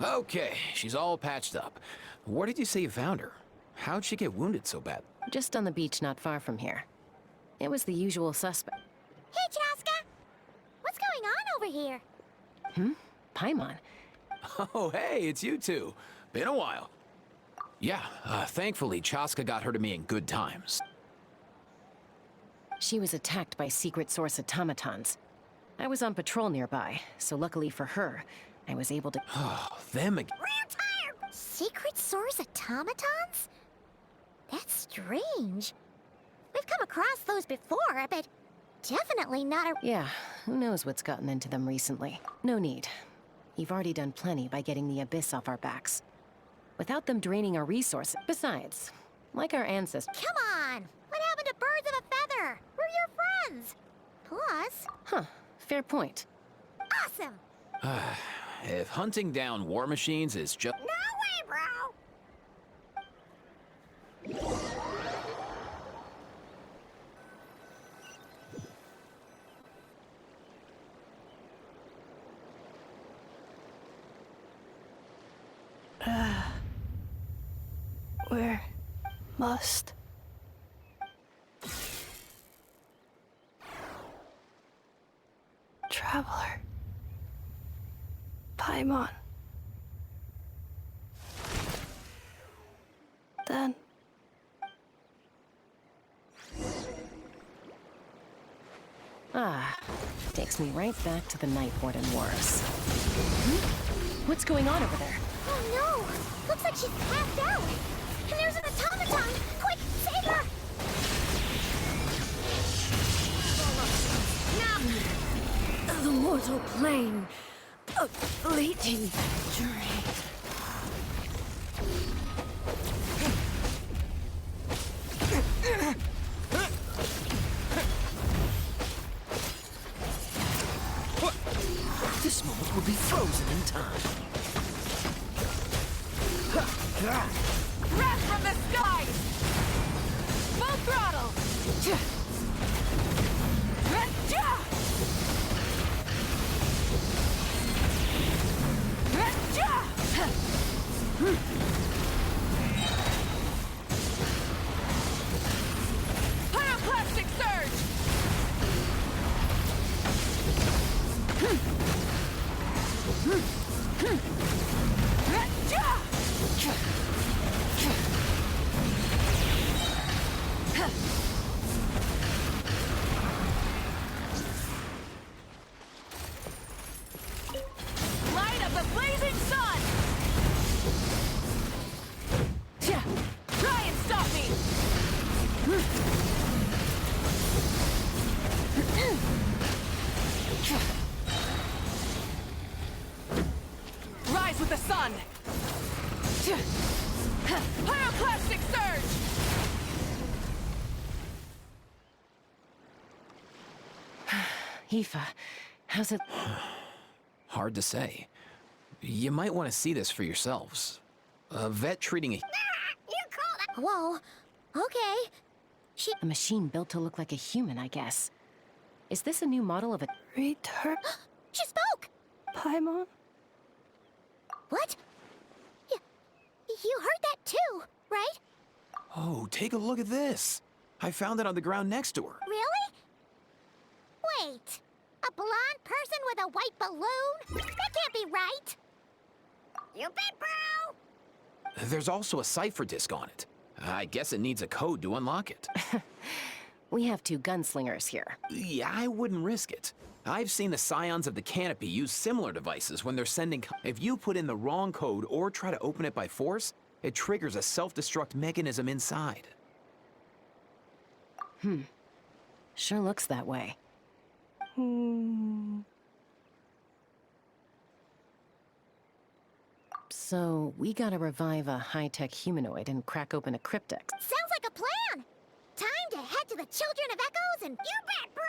Okay, she's all patched up. Where did you say you found her? How'd she get wounded so bad? Just on the beach not far from here. It was the usual suspect. Hey, Chaska! What's going on over here? Paimon. Oh, hey, it's you two. Been a while. Yeah, thankfully, Chaska got her to me in good times. She was attacked by secret source automatons. I was on patrol nearby, so luckily for her, I was able to... Oh, them again. Real tired! Secret source automatons? That's strange. We've come across those before, but definitely not a... Yeah, who knows what's gotten into them recently. No need. You've already done plenty by getting the Abyss off our backs. Without them draining our resources. Besides, like our ancestors... Come on! What happened to birds of a feather? We're your friends! Plus... Huh, fair point. Awesome! If hunting down war machines is just... No way, bro! Where must traveler Paimon. Then Takes me right back to the Night Warden Wars. What's going on over there? Oh no! Looks like she's passed out! And there's an automaton! Quick, save her! the mortal plane, a fleeting dream. This moment will be frozen in time. Wrath from the skies! Full throttle! Pyroclastic surge! Light of the blazing sun! Try and stop me! Rise with the sun! Pyroclastic surge! Aoife, how's it... Hard to say. You might want to see this for yourselves. A vet treating a... You called it! Whoa. Okay. A machine built to look like a human, I guess. Is this a new model of a... Return She spoke! Paimon. What? You heard that too, right? Oh, take a look at this. I found it on the ground next to her. Really? Wait. A blonde person with a white balloon? That can't be right. You bet, bro! There's also a cipher disk on it. I guess it needs a code to unlock it. We have two gunslingers here. Yeah, I wouldn't risk it. I've seen the scions of the canopy use similar devices when they're sending... If you put in the wrong code or try to open it by force, it triggers a self-destruct mechanism inside. Sure looks that way. So, we gotta revive a high-tech humanoid and crack open a cryptex. Sounds like a plan! Time to head to the Children of Echoes and... You bet, bro!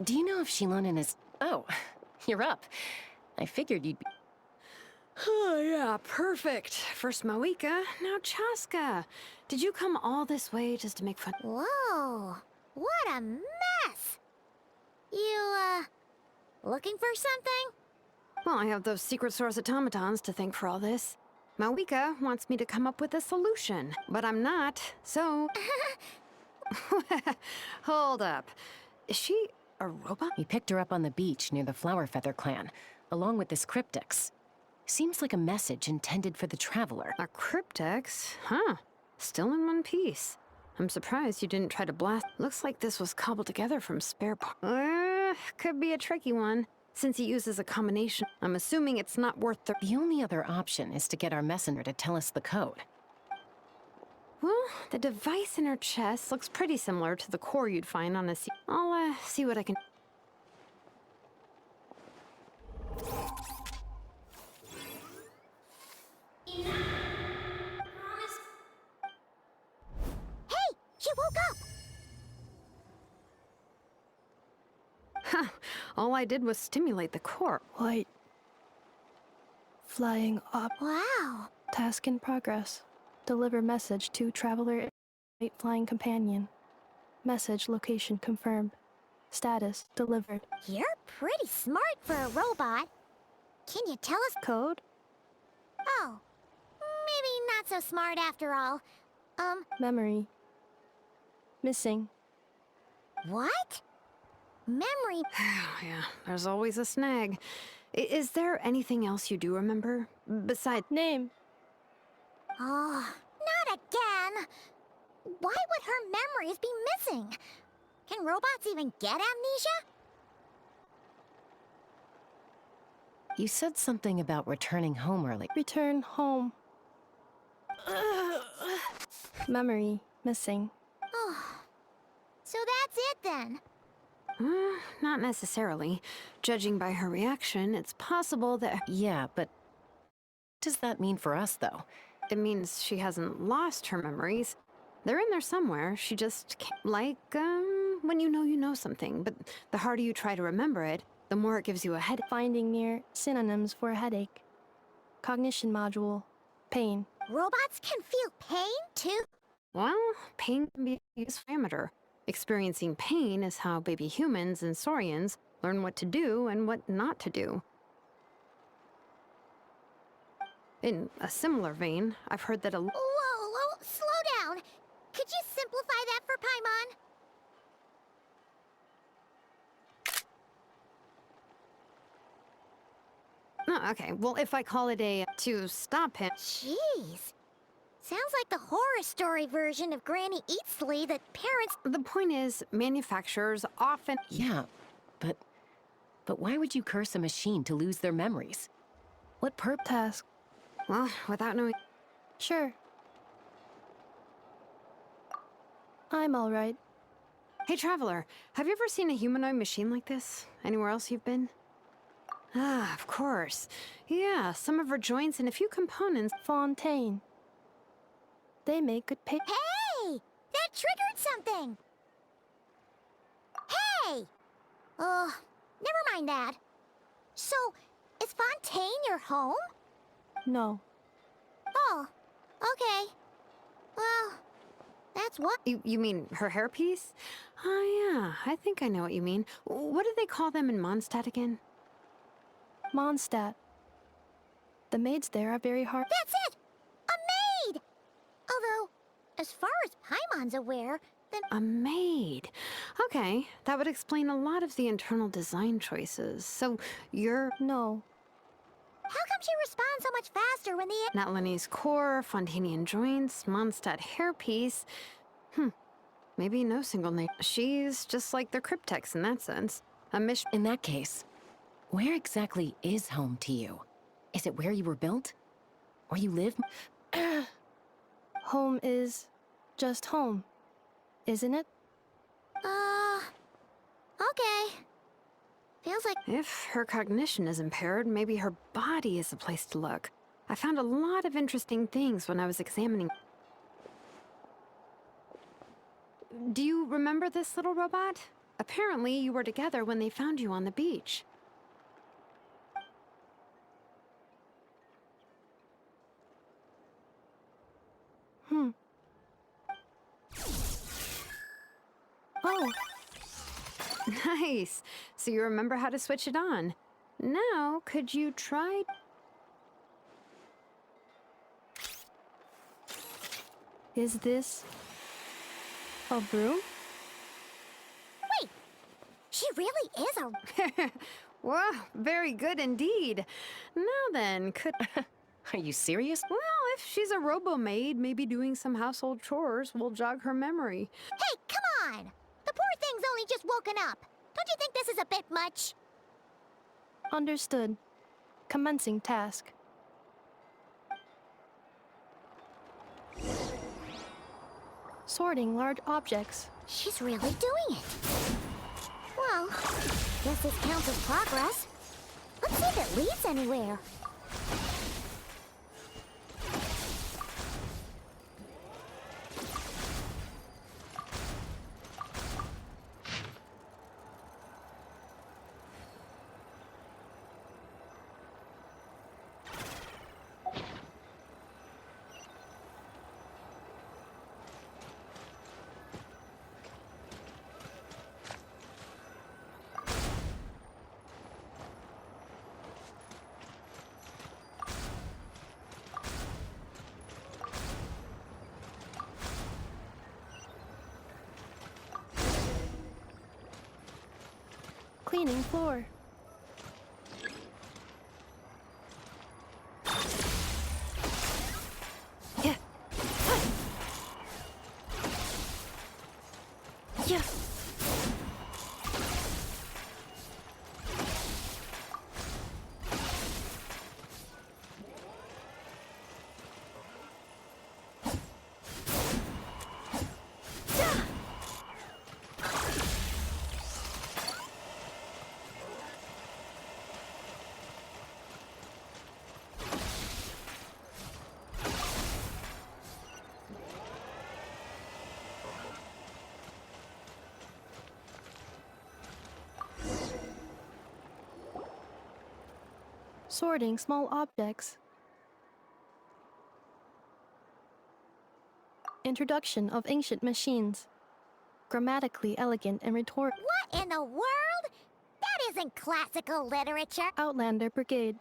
Do you know if Shilonen is... Oh, you're up. I figured you'd be... Oh, yeah, perfect. First Mawika, now Chaska. Did you come all this way just to make fun? Whoa, what a mess! You, looking for something? Well, I have those secret source automatons to thank for all this. Mawika wants me to come up with a solution, but I'm not, so... Hold up. Is she a robot? We picked her up on the beach near the Flower Feather clan, along with this cryptex. Seems like a message intended for the traveler. A cryptex? Huh. Still in one piece. I'm surprised you didn't try to blast. Looks like this was cobbled together from spare parts. Could be a tricky one, since it uses a combination. I'm assuming it's not worth the... The only other option is to get our messenger to tell us the code. Well, the device in her chest looks pretty similar to the core you'd find on a I'll, see what I can... Hey, she woke up! Huh. All I did was stimulate the core. White. Flying up. Wow. Task in progress. Deliver message to traveler white flying companion. Message location confirmed. Status delivered. You're pretty smart for a robot. Can you tell us? Code? Oh, maybe not so smart after all. Memory. Missing. What? Memory. Yeah, there's always a snag. Is there anything else you do remember? Besides... Name. Oh, not again! Why would her memories be missing? Can robots even get amnesia? You said something about returning home early. Return home. Memory. Missing. Oh, so that's it then. Not necessarily. Judging by her reaction, it's possible that... Yeah, but... What does that mean for us, though? It means she hasn't lost her memories. They're in there somewhere, she just can't... Like, when you know something, but the harder you try to remember it, the more it gives you a headache. Finding near synonyms for headache. Cognition module. Pain. Robots can feel pain, too? Well, pain can be a useful parameter. Experiencing pain is how baby humans and saurians learn what to do and what not to do. In a similar vein, I've heard that Whoa, slow down! Could you simplify that for Paimon? Oh, okay, well, if I call it a... to stop him... Jeez. Sounds like the horror story version of Granny Eatsley that parents... The point is, manufacturers often... Yeah, but why would you curse a machine to lose their memories? What Task. Well, without knowing... Sure. I'm alright. Hey, Traveler, have you ever seen a humanoid machine like this? Anywhere else you've been? Ah, of course. Yeah, some of her joints and a few components... Fontaine. They make good paper. Hey! That triggered something! Hey! Never mind that. So, is Fontaine your home? No. Oh, okay. Well, that's what... You mean her hairpiece? Oh, yeah, I think I know what you mean. What do they call them in Mondstadt again? Mondstadt. The maids there are very hard. That's it! A maid! Although, as far as Paimon's aware, then... A maid. Okay, that would explain a lot of the internal design choices. So, you're... No. How come she responds so much faster when the... Not Lenny's core, Fontanian joints, Mondstadt hairpiece. Maybe no single name. She's just like the cryptex in that sense. A mission... In that case, where exactly is home to you? Is it where you were built? Or you live? Home is just home, isn't it? Okay. Feels like... If her cognition is impaired, maybe her body is the place to look. I found a lot of interesting things when I was examining... Do you remember this little robot? A Apparently, you were together when they found you on the beach. Oh, Nice. So you remember how to switch it on. Now, could you try... is this a broom? Wait, she really is a... Wow, very good indeed. Now then, could... Are you serious? Well, if she's a robo-maid, maybe doing some household chores will jog her memory. Hey, come on! The poor thing's only just woken up. Don't you think this is a bit much? Understood. Commencing task. Sorting large objects. She's really doing it. Well, guess this counts as progress. Let's see if it leads anywhere. Cleaning floor. Yeah. Yeah. Sorting small objects. Introduction of ancient machines. Grammatically elegant and rhetorical. What in the world? That isn't classical literature. Outlander Brigade.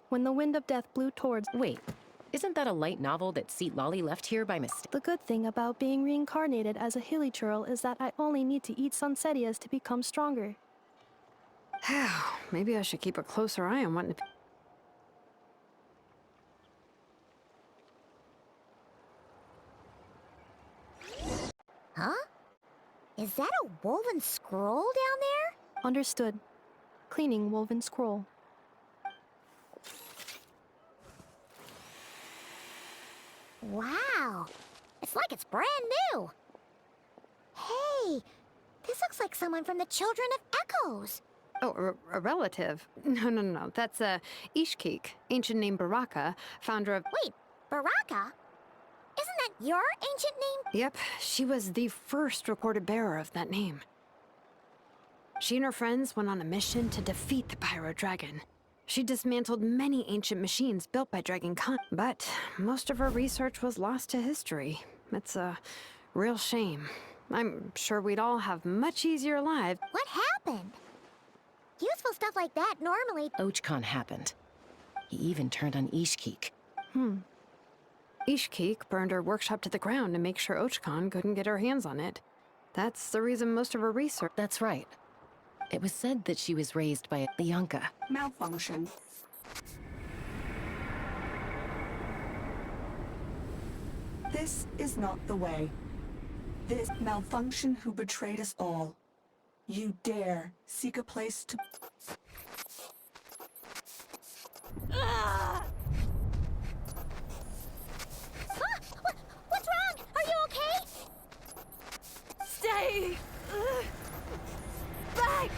When the wind of death blew towards. Wait, isn't that a light novel that Seat Lolly left here by mistake? The good thing about being reincarnated as a hilly churl is that I only need to eat sunsetias to become stronger. Maybe I should keep a closer eye on what... Huh? Is that a woven scroll down there? Understood. Cleaning woven scroll. Wow. It's like it's brand new. Hey, this looks like someone from the Children of Echoes. Oh, a relative? No. That's Ishkik, ancient name Baraka, founder of... Wait, Baraka? Isn't that your ancient name? Yep, she was the first recorded bearer of that name. She and her friends went on a mission to defeat the Pyro Dragon. She dismantled many ancient machines built by Dragon Khan, but most of her research was lost to history. It's a real shame. I'm sure we'd all have much easier lives. What happened? Useful stuff like that normally... Ochkon happened. He even turned on Ishkik. Ishkik burned her workshop to the ground to make sure Ochkon couldn't get her hands on it. That's the reason most of her research... That's right. It was said that she was raised by a Lianka. Malfunction. This is not the way. This malfunction who betrayed us all. You dare seek a place to... Huh? What's wrong? Are you okay? Stay back!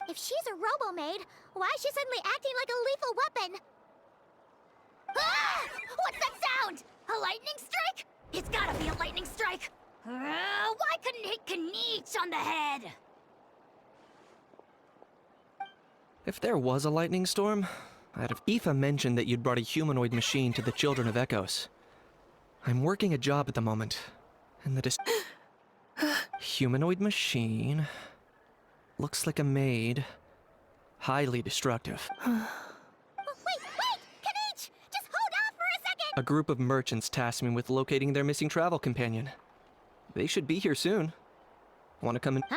If she's a robo-maid, why is she suddenly acting like a lethal weapon? Ah! What's that sound? A lightning strike? It's gotta be a lightning strike! Why couldn't it hit Kniech on the head? If there was a lightning storm, I'd have... Aoife mentioned that you'd brought a humanoid machine to the Children of Echoes. I'm working a job at the moment, and the humanoid machine... looks like a maid. Highly destructive. Wait! Kniech! Just hold off for a second! A group of merchants tasked me with locating their missing travel companion. They should be here soon. Want to come in? Huh?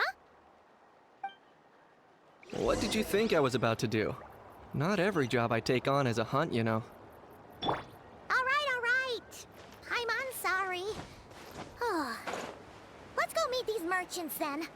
What did you think I was about to do? Not every job I take on is a hunt, you know. All right. I'm sorry. Let's go meet these merchants then.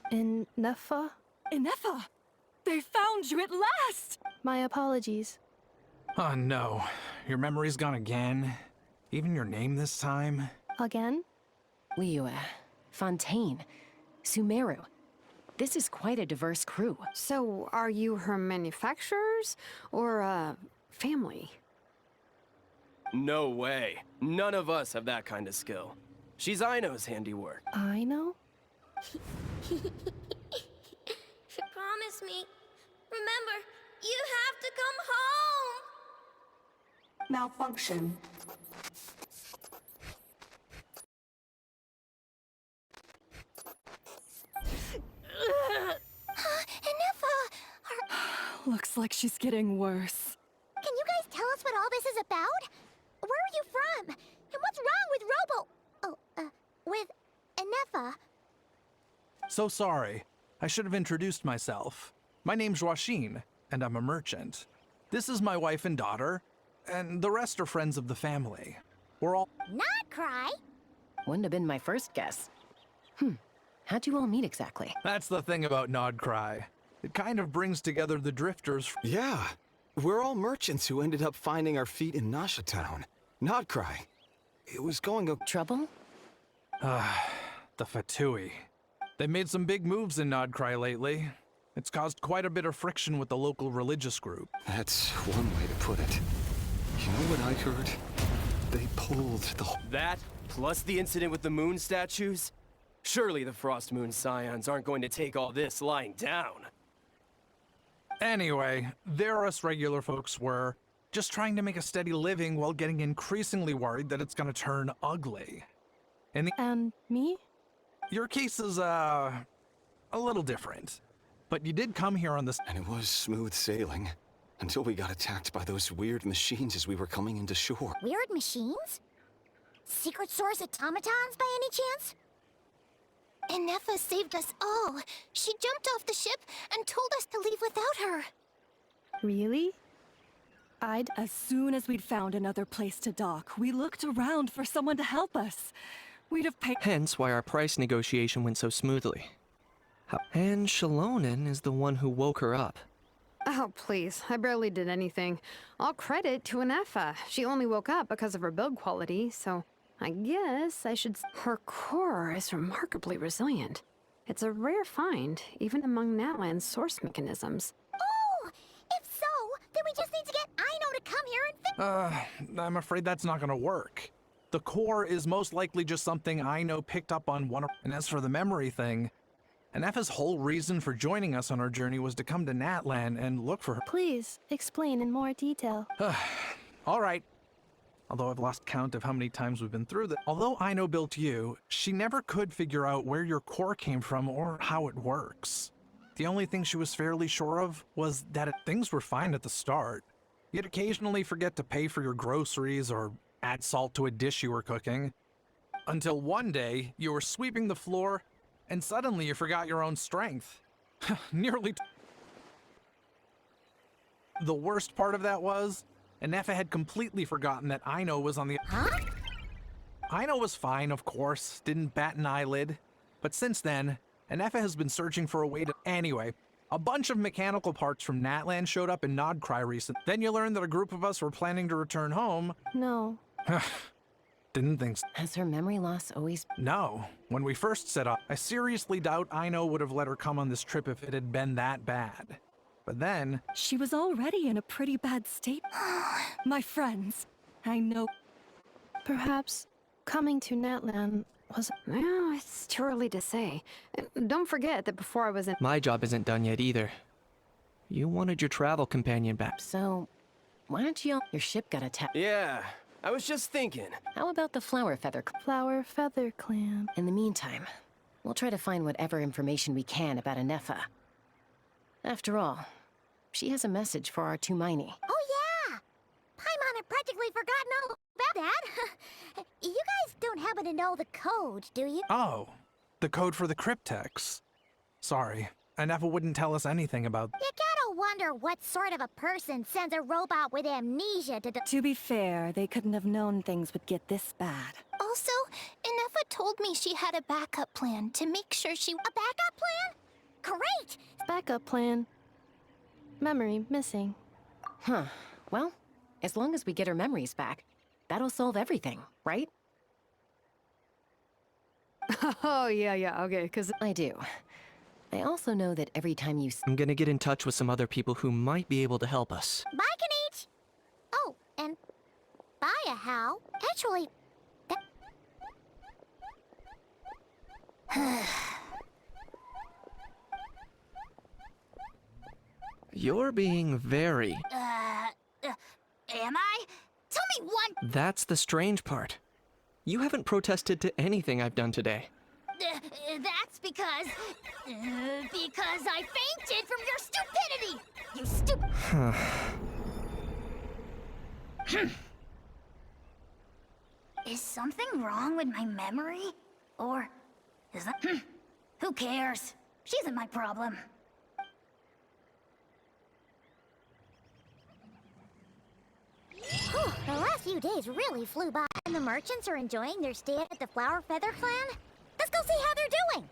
Ineffa? Ineffa! They found you at last! My apologies. Oh no, your memory's gone again? Even your name this time? Again? Liyue, Fontaine, Sumeru. This is quite a diverse crew. So, are you her manufacturers or family? No way. None of us have that kind of skill. She's Aino's handiwork. I know? She promised me. Remember, you have to come home! Malfunction. Ineffa! Looks like she's getting worse. Can you guys tell us what all this is about? Where are you from? And what's wrong with with Ineffa? So sorry. I should have introduced myself. My name's Joachim, and I'm a merchant. This is my wife and daughter, and the rest are friends of the family. We're all... Nod Krai? Wouldn't have been my first guess. How'd you all meet exactly? That's the thing about Nod Krai. It kind of brings together the drifters. Yeah, we're all merchants who ended up finding our feet in Nasha Town. Nod Krai. It was going to... Trouble? The Fatui. They made some big moves in Nod Krai lately. It's caused quite a bit of friction with the local religious group. That's one way to put it. You know what I heard? They pulled the... That, plus the incident with the moon statues? Surely the Frost Moon Scions aren't going to take all this lying down. Anyway, there us regular folks were just trying to make a steady living while getting increasingly worried that it's gonna turn ugly. And me? Your case is, a little different. But you did come here on this... And it was smooth sailing, until we got attacked by those weird machines as we were coming into shore. Weird machines? Secret Source automatons by any chance? Ineffa saved us all. She jumped off the ship and told us to leave without her. Really? As soon as we'd found another place to dock, we looked around for someone to help us. We'd have paid. Hence why our price negotiation went so smoothly. And Shalonen is the one who woke her up. Oh, please. I barely did anything. All credit to Ineffa. She only woke up because of her build quality, so I guess I should... Her core is remarkably resilient. It's a rare find, even among Natlan's source mechanisms. Oh! If so, then we just need to get Aino to come here and fix. I'm afraid that's not gonna work. The core is most likely just something Aino picked up on one of... And as for the memory thing, Ineffa's whole reason for joining us on our journey was to come to Natlan and look for her. Please, explain in more detail. All right. Although I've lost count of how many times we've been through that. Although Aino built you, she never could figure out where your core came from or how it works. The only thing she was fairly sure of was that things were fine at the start. You'd occasionally forget to pay for your groceries or add salt to a dish you were cooking. Until one day, you were sweeping the floor, and suddenly you forgot your own strength. Nearly. The worst part of that was, Ineffa had completely forgotten that Aino was on the... Huh? Aino was fine, of course, didn't bat an eyelid. But since then, Ineffa has been searching for a way to... Anyway, a bunch of mechanical parts from Natlan showed up in Nod Krai recently. Then you learned that a group of us were planning to return home. No. Didn't think so. Has her memory loss always... No. When we first set up, I seriously doubt Aino would have let her come on this trip if it had been that bad. But then... She was already in a pretty bad state. My friends, I know... Perhaps coming to Natlan was... Well, it's too early to say. Don't forget that before I was in... My job isn't done yet either. You wanted your travel companion back. So, why don't you... Your ship got attacked. Yeah, I was just thinking. How about the Flower Feather... Flower Feather Clan. In the meantime, we'll try to find whatever information we can about Ineffa. After all, she has a message for our two Miney. Oh yeah! Paimon had practically forgotten all about that. You guys don't happen to know the code, do you? Oh, the code for the cryptex. Sorry, Ineffa wouldn't tell us anything about... You gotta wonder what sort of a person sends a robot with amnesia to... To be fair, they couldn't have known things would get this bad. Also, Ineffa told me she had a backup plan to make sure she... A backup plan? Great! Backup plan. Memory missing. Huh. Well, as long as we get her memories back, that'll solve everything, right? Oh, yeah, okay, because... I do. I also know that every time you... I'm gonna get in touch with some other people who might be able to help us. Bye, Kanich! Oh, and... Bye, how? Actually... You're being very... Am I? Tell me one... That's the strange part. You haven't protested to anything I've done today. That's because... because I fainted from your stupidity! You stupid... Is something wrong with my memory? Or... is that... Who cares? She isn't my problem. Whew, the last few days really flew by. And the merchants are enjoying their stay at the Flower Feather Clan? Let's go see how they're doing!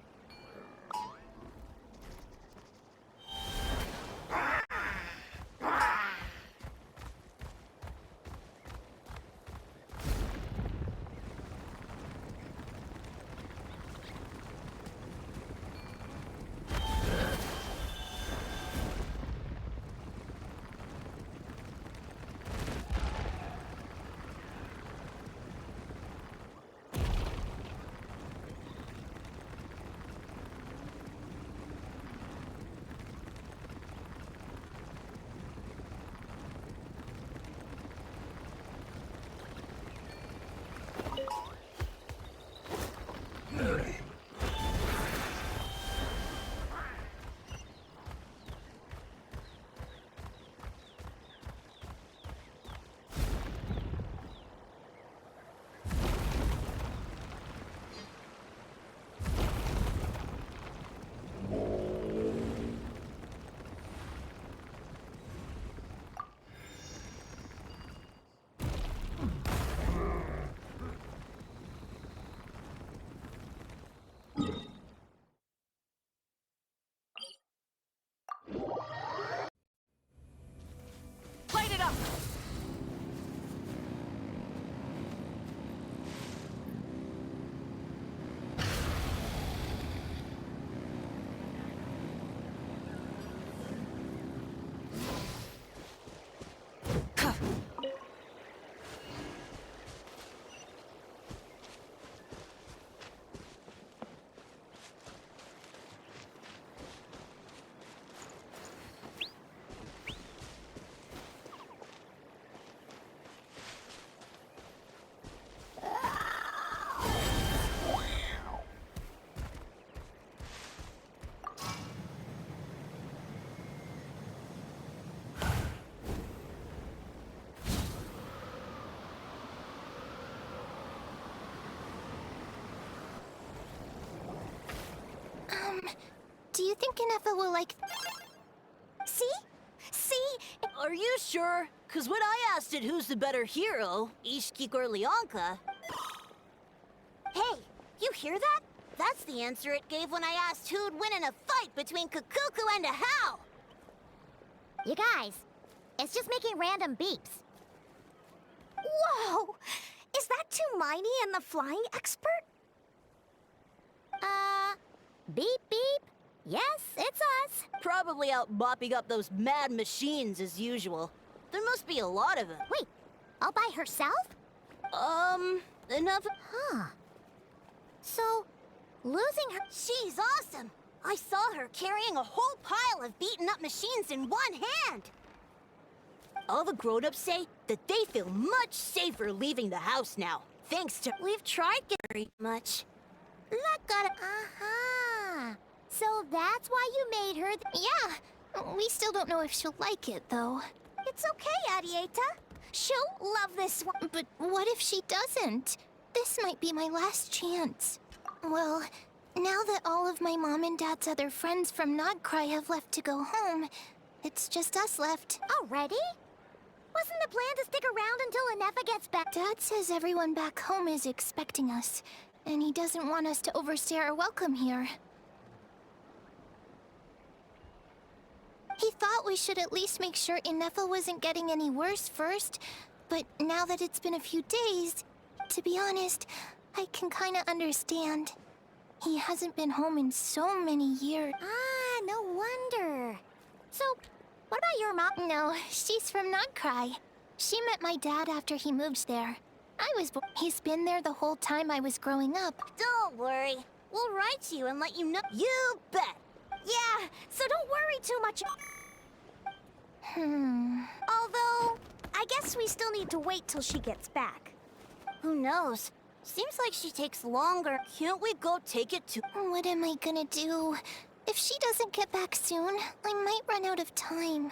think Ineffa will like... See? See? Are you sure? Cause when I asked it who's the better hero, Ishki or Leonka... Hey, you hear that? That's the answer it gave when I asked who'd win in a fight between Kukuku and Ahau! You guys, it's just making random beeps. Whoa! Is that Tumaini and the flying expert? Beep beep? Yes, it's us. Probably out mopping up those mad machines as usual. There must be a lot of them. Wait, all by herself? Enough... Huh. So, losing her... She's awesome! I saw her carrying a whole pile of beaten-up machines in one hand! All the grown-ups say that they feel much safer leaving the house now, thanks to... We've tried very much. That got it. Uh-huh. So that's why you made her Yeah, we still don't know if she'll like it, though. It's okay, Arieta. She'll love this one. But what if she doesn't? This might be my last chance. Well, now that all of my mom and dad's other friends from Nod Krai have left to go home, it's just us left. Already? Wasn't the plan to stick around until Ineffa gets back? Dad says everyone back home is expecting us, and he doesn't want us to overstay our welcome here. He thought we should at least make sure Ineffa wasn't getting any worse first, but now that it's been a few days, to be honest, I can kinda understand. He hasn't been home in so many years. Ah, no wonder. So, what about your mom? No, she's from Nod Krai. She met my dad after he moved there. He's been there the whole time I was growing up. Don't worry. We'll write you and let you know. You bet! Yeah, so don't worry too much. Hmm. Although, I guess we still need to wait till she gets back. Who knows? Seems like she takes longer. Can't we go take it to... What am I gonna do? If she doesn't get back soon, I might run out of time.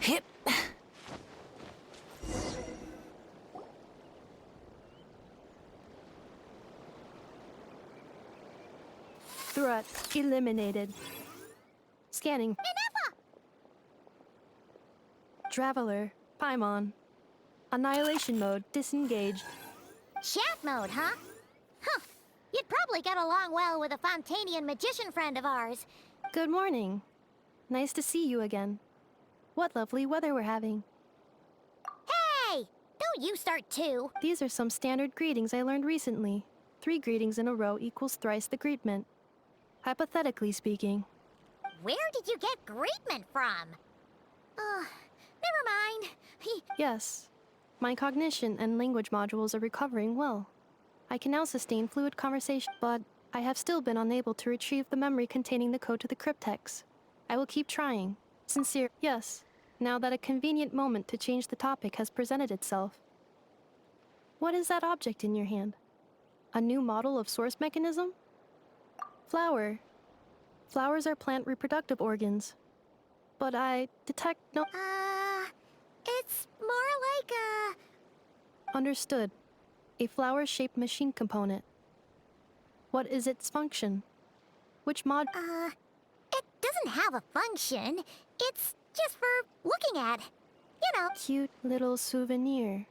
Hip. Threat eliminated. Scanning. Ineffa! Traveler, Paimon. Annihilation mode disengaged. Chat mode, huh? Huh. You'd probably get along well with a Fontanian magician friend of ours. Good morning. Nice to see you again. What lovely weather we're having. Hey! Don't you start too. These are some standard greetings I learned recently. 3 greetings in a row equals thrice the greetment. Hypothetically speaking. Where did you get greetment from? Never mind. Yes. My cognition and language modules are recovering well. I can now sustain fluid conversation, but I have still been unable to retrieve the memory containing the code to the cryptex. I will keep trying. Sincere, yes, now that a convenient moment to change the topic has presented itself. What is that object in your hand? A new model of source mechanism? Flower. Flowers are plant reproductive organs. But I detect no... It's more like a... Understood. A flower-shaped machine component. What is its function? Which mod... It doesn't have a function. It's just for looking at. You know. Cute little souvenir.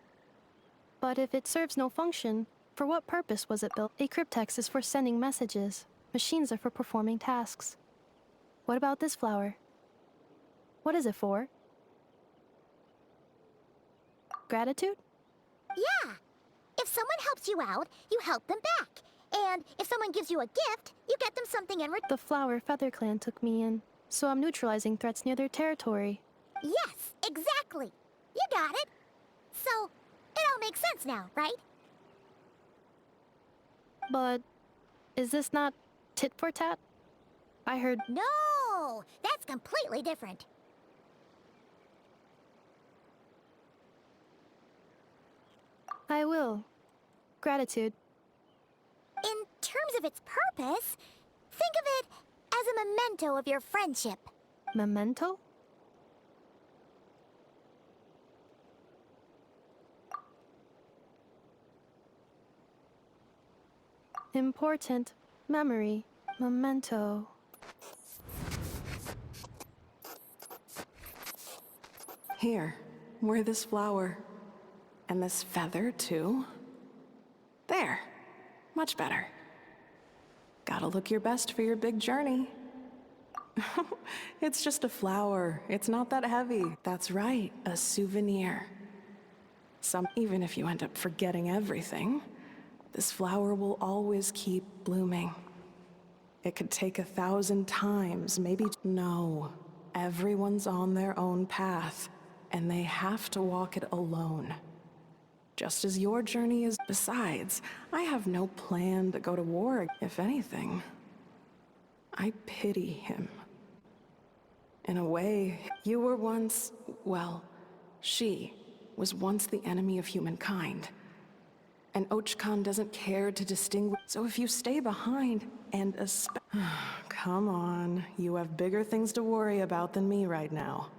But if it serves no function, for what purpose was it built? A cryptex is for sending messages. Machines are for performing tasks. What about this flower? What is it for? Gratitude? Yeah. If someone helps you out, you help them back. And if someone gives you a gift, you get them something in return. The Flower Feather Clan took me in, so I'm neutralizing threats near their territory. Yes, exactly. You got it. So, it all makes sense now, right? But is this not tit for tat? I heard... No, that's completely different. I will. Gratitude. In terms of its purpose, think of it as a memento of your friendship. Memento? Important. Memory. Memento. Here, wear this flower. And this feather, too. There. Much better. Gotta look your best for your big journey. It's just a flower. It's not that heavy. That's right, a souvenir. Even if you end up forgetting everything, this flower will always keep blooming. It could take 1,000 times, maybe... No. Everyone's on their own path, and they have to walk it alone. Just as your journey is. Besides, I have no plan to go to war. If anything, I pity him. In a way, you were once, well, she was once the enemy of humankind. And Ochkan doesn't care to distinguish. So if you stay behind and come on, you have bigger things to worry about than me right now.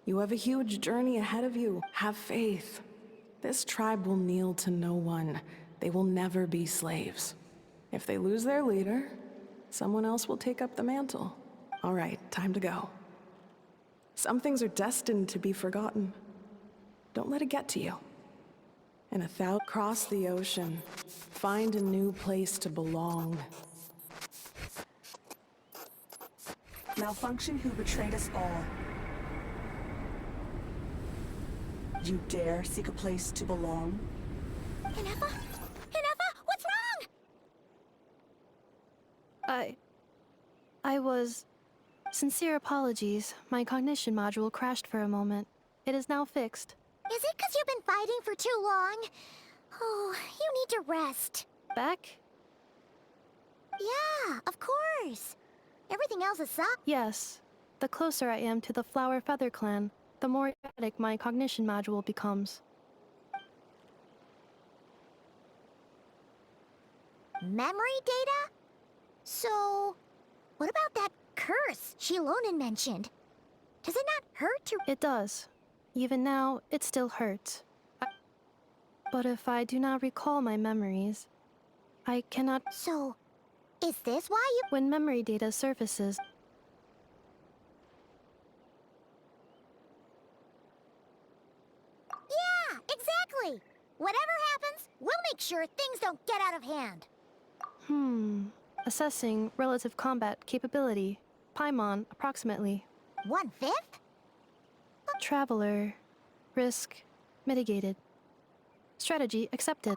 You have a huge journey ahead of you. Have faith. This tribe will kneel to no one. They will never be slaves. If they lose their leader, someone else will take up the mantle. All right, time to go. Some things are destined to be forgotten. Don't let it get to you. And cross the ocean. Find a new place to belong. Malfunction who betrayed us all. You dare seek a place to belong? Ineffa? Ineffa, what's wrong? I was... Sincere apologies. My cognition module crashed for a moment. It is now fixed. Is it 'cause you've been fighting for too long? Oh, you need to rest. Back? Yeah, of course. Everything else is up. Yes. The closer I am to the Flower Feather Clan, the more erratic my cognition module becomes. Memory data? So, what about that curse Shilonen mentioned? Does it not hurt to... It does. Even now, it still hurts. But if I do not recall my memories, I cannot... So, is this why you... When memory data surfaces... Yeah, exactly! Whatever happens, we'll make sure things don't get out of hand. Assessing relative combat capability. Paimon, approximately. 1/5? Traveler. Risk mitigated. Strategy accepted.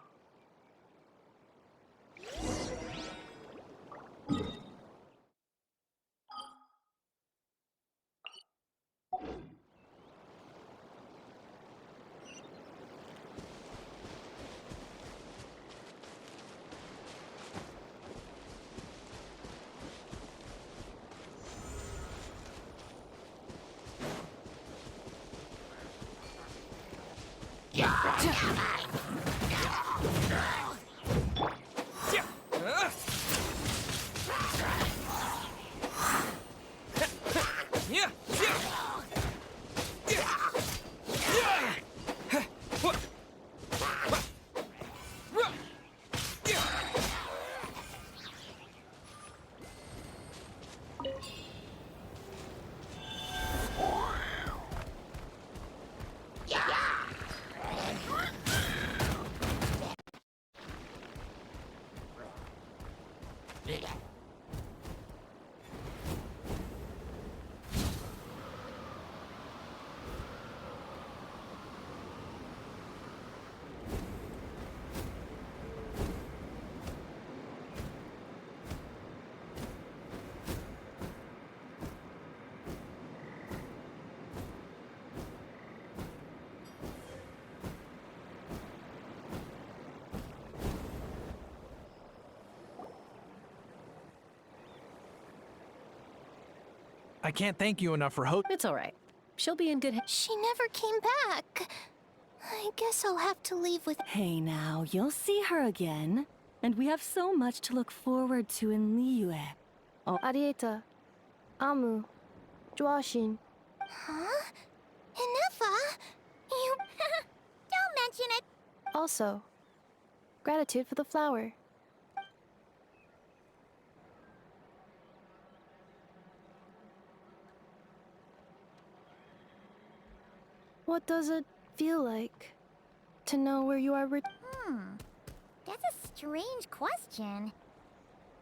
I can't thank you enough for It's all right. She'll be in good hands. She never came back. I guess I'll have to leave with... Hey now, you'll see her again. And we have so much to look forward to in Liyue. Oh, Arieta. Amu. Joashin. Huh? Ineffa? You... Don't mention it. Also, gratitude for the flower. What does it feel like to know where you are? That's a strange question.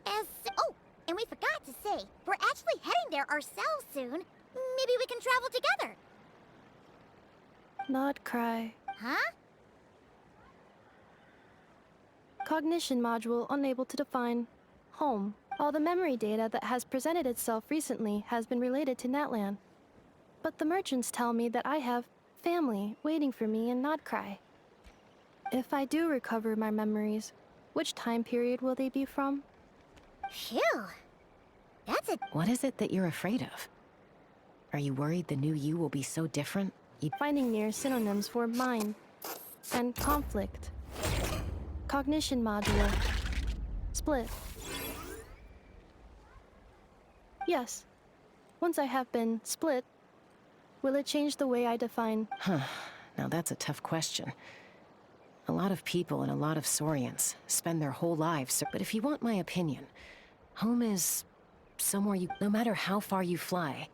Oh, and we forgot to say, we're actually heading there ourselves soon. Maybe we can travel together. Nod Krai. Huh? Cognition module unable to define home. All the memory data that has presented itself recently has been related to Natlan. But the merchants tell me that I have family waiting for me in Nod Krai. If I do recover my memories, which time period will they be from? Phew. That's a... What is it that you're afraid of? Are you worried the new you will be so different? Finding near synonyms for mind and conflict. Cognition module. Split. Yes. Once I have been split, will it change the way I define... Now that's a tough question. A lot of people and a lot of Saurians spend their whole lives... But if you want my opinion, home is somewhere you... No matter how far you fly,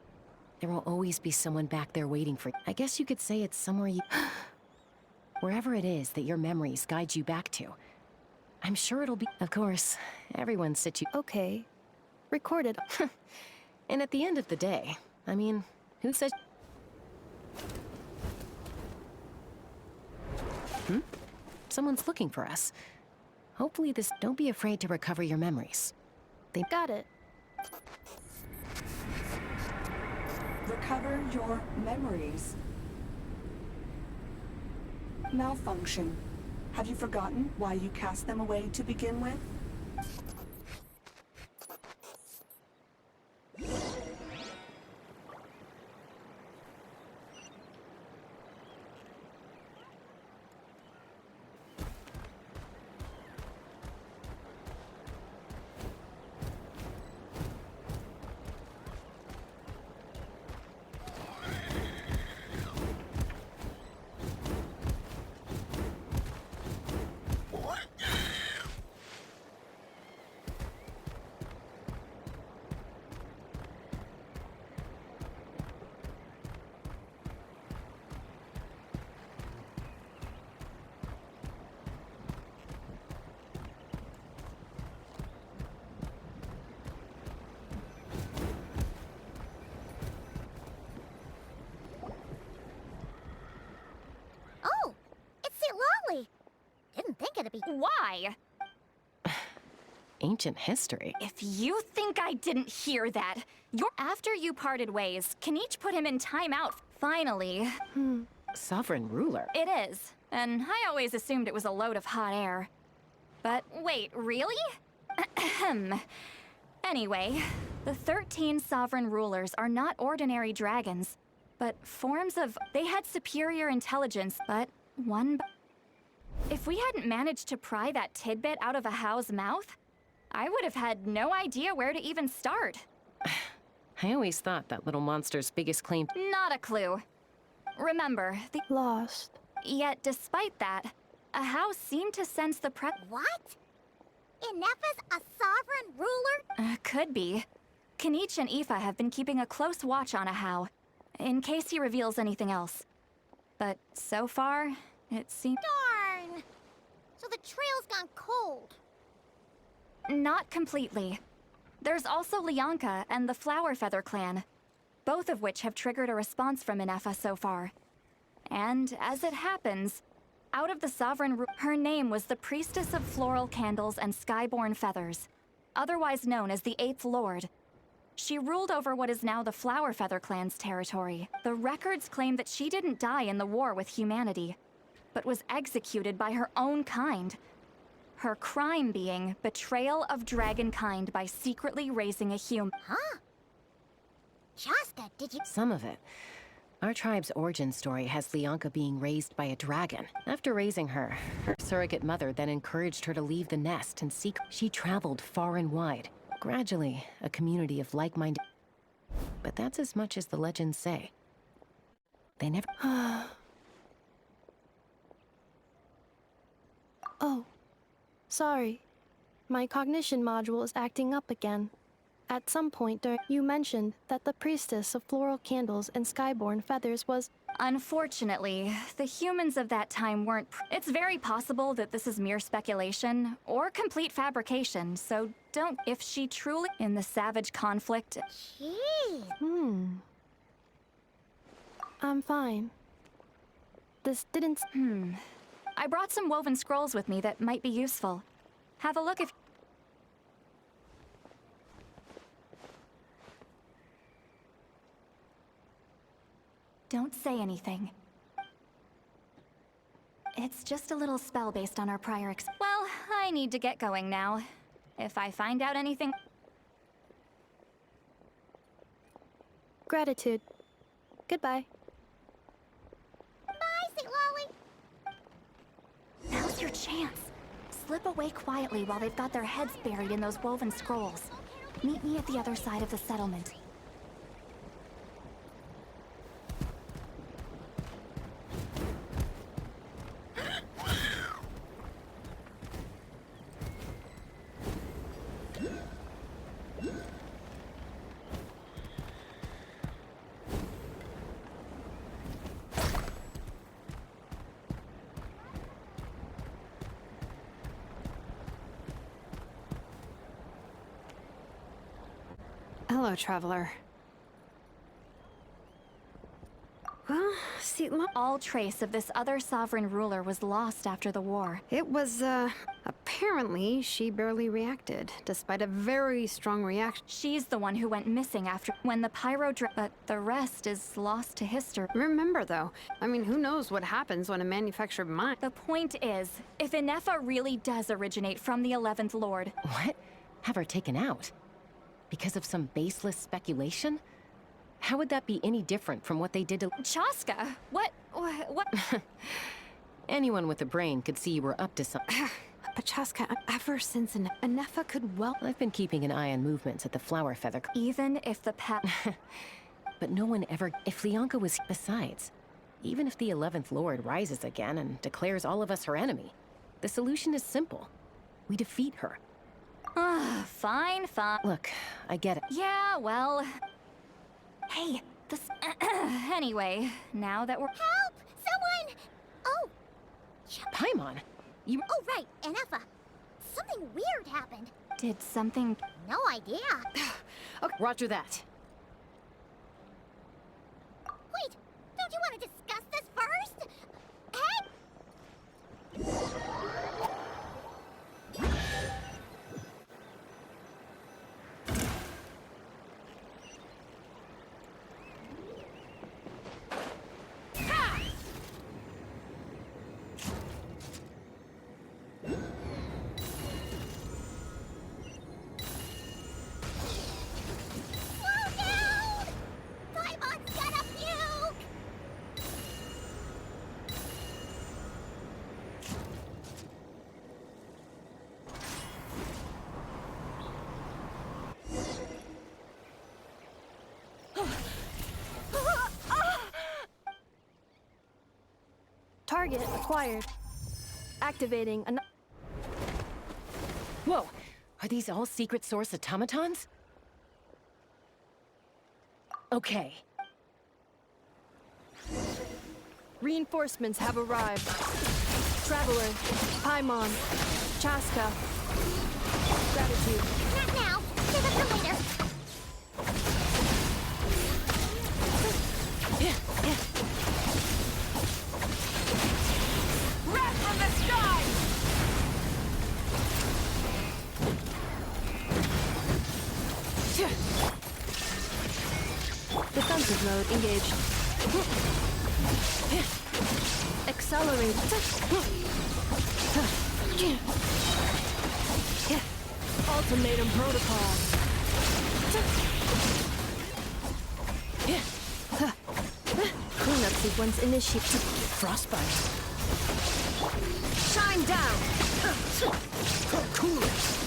there will always be someone back there waiting for you. I guess you could say it's somewhere you... Wherever it is that your memories guide you back to. I'm sure it'll be... Of course, everyone Okay. Recorded. And at the end of the day, I mean, who says... Someone's looking for us. Hopefully this... Don't be afraid to recover your memories. They... Got it. Recover your memories. Malfunction. Have you forgotten why you cast them away to begin with? Oh, it's Lolly. Didn't think it'd be... Why? Ancient history. If you think I didn't hear that, after you parted ways, can each put him in timeout. Finally. Sovereign ruler. It is, and I always assumed it was a load of hot air. But wait, really? Anyway, the 13 sovereign rulers are not ordinary dragons, but forms of... They had superior intelligence, but if we hadn't managed to pry that tidbit out of a How's mouth, I would have had no idea where to even start. I always thought that little monster's biggest claim... Not a clue. Remember, the... Lost. Yet, despite that, a How seemed to sense the What? Ineffa's a sovereign ruler? Could be. Kenichi and Aoife have been keeping a close watch on a How, in case he reveals anything else. But so far, it seems... Darn! So the trail's gone cold. Not completely. There's also Lianka and the Flower Feather clan, both of which have triggered a response from Ineffa so far. And as it happens, out of the sovereign her name was the Priestess of Floral Candles and Skyborn Feathers, otherwise known as the Eighth Lord. She ruled over what is now the Flower Feather clan's territory. The records claim that she didn't die in the war with humanity, but was executed by her own kind. Her crime being betrayal of dragonkind by secretly raising a human. Huh? Chaska, did you— Some of it. Our tribe's origin story has Lianka being raised by a dragon. After raising her, her surrogate mother then encouraged her to leave the nest and seek. She traveled far and wide. Gradually, a community of like-minded. But that's as much as the legends say. They never. Oh, sorry. My cognition module is acting up again. At some point, you mentioned that the Priestess of Floral Candles and Skyborn Feathers was... Unfortunately, the humans of that time weren't. It's very possible that this is mere speculation or complete fabrication, so don't. If she truly in the savage conflict. Jeez. I'm fine. This didn't. I brought some woven scrolls with me that might be useful. Have a look if. Don't say anything. It's just a little spell based on our prior Well, I need to get going now. If I find out anything... Gratitude. Goodbye. Bye, Sweet Lolly. Now's your chance. Slip away quietly while they've got their heads buried in those woven scrolls. Meet me at the other side of the settlement. Hello, traveler. Well, see, all trace of this other sovereign ruler was lost after the war. It was, apparently she barely reacted, despite a very strong reaction. She's the one who went missing after when the but the rest is lost to history. Remember, though, I mean, who knows what happens when a manufactured mine... The point is, if Ineffa really does originate from the 11th Lord... What? Have her taken out? Because of some baseless speculation? How would that be any different from what they did to... Chaska? What? Anyone with a brain could see you were up to something. But Chaska, ever since Ineffa could I've been keeping an eye on movements at the Flower Feather... Even if the But no one ever... If Lianka was... Besides, even if the 11th Lord rises again and declares all of us her enemy, the solution is simple. We defeat her. Fine. Look, I get it. Yeah, well... Hey, this... Anyway, now that we're... Help! Someone! Oh! Paimon, you... Oh, right, Ineffa. Something weird happened. Did something... No idea. Okay, roger that. Wait, don't you want to discuss this first? Hey! Target acquired. Activating an... Whoa! Are these all secret source automatons? Okay. Reinforcements have arrived. Traveler, Paimon, Chaska. Gratitude. Not now. Give us some Defensive mode engaged. Accelerate. Ultimatum protocol. Cleanup sequence initiated. Frostbite. Shine down. Cool it.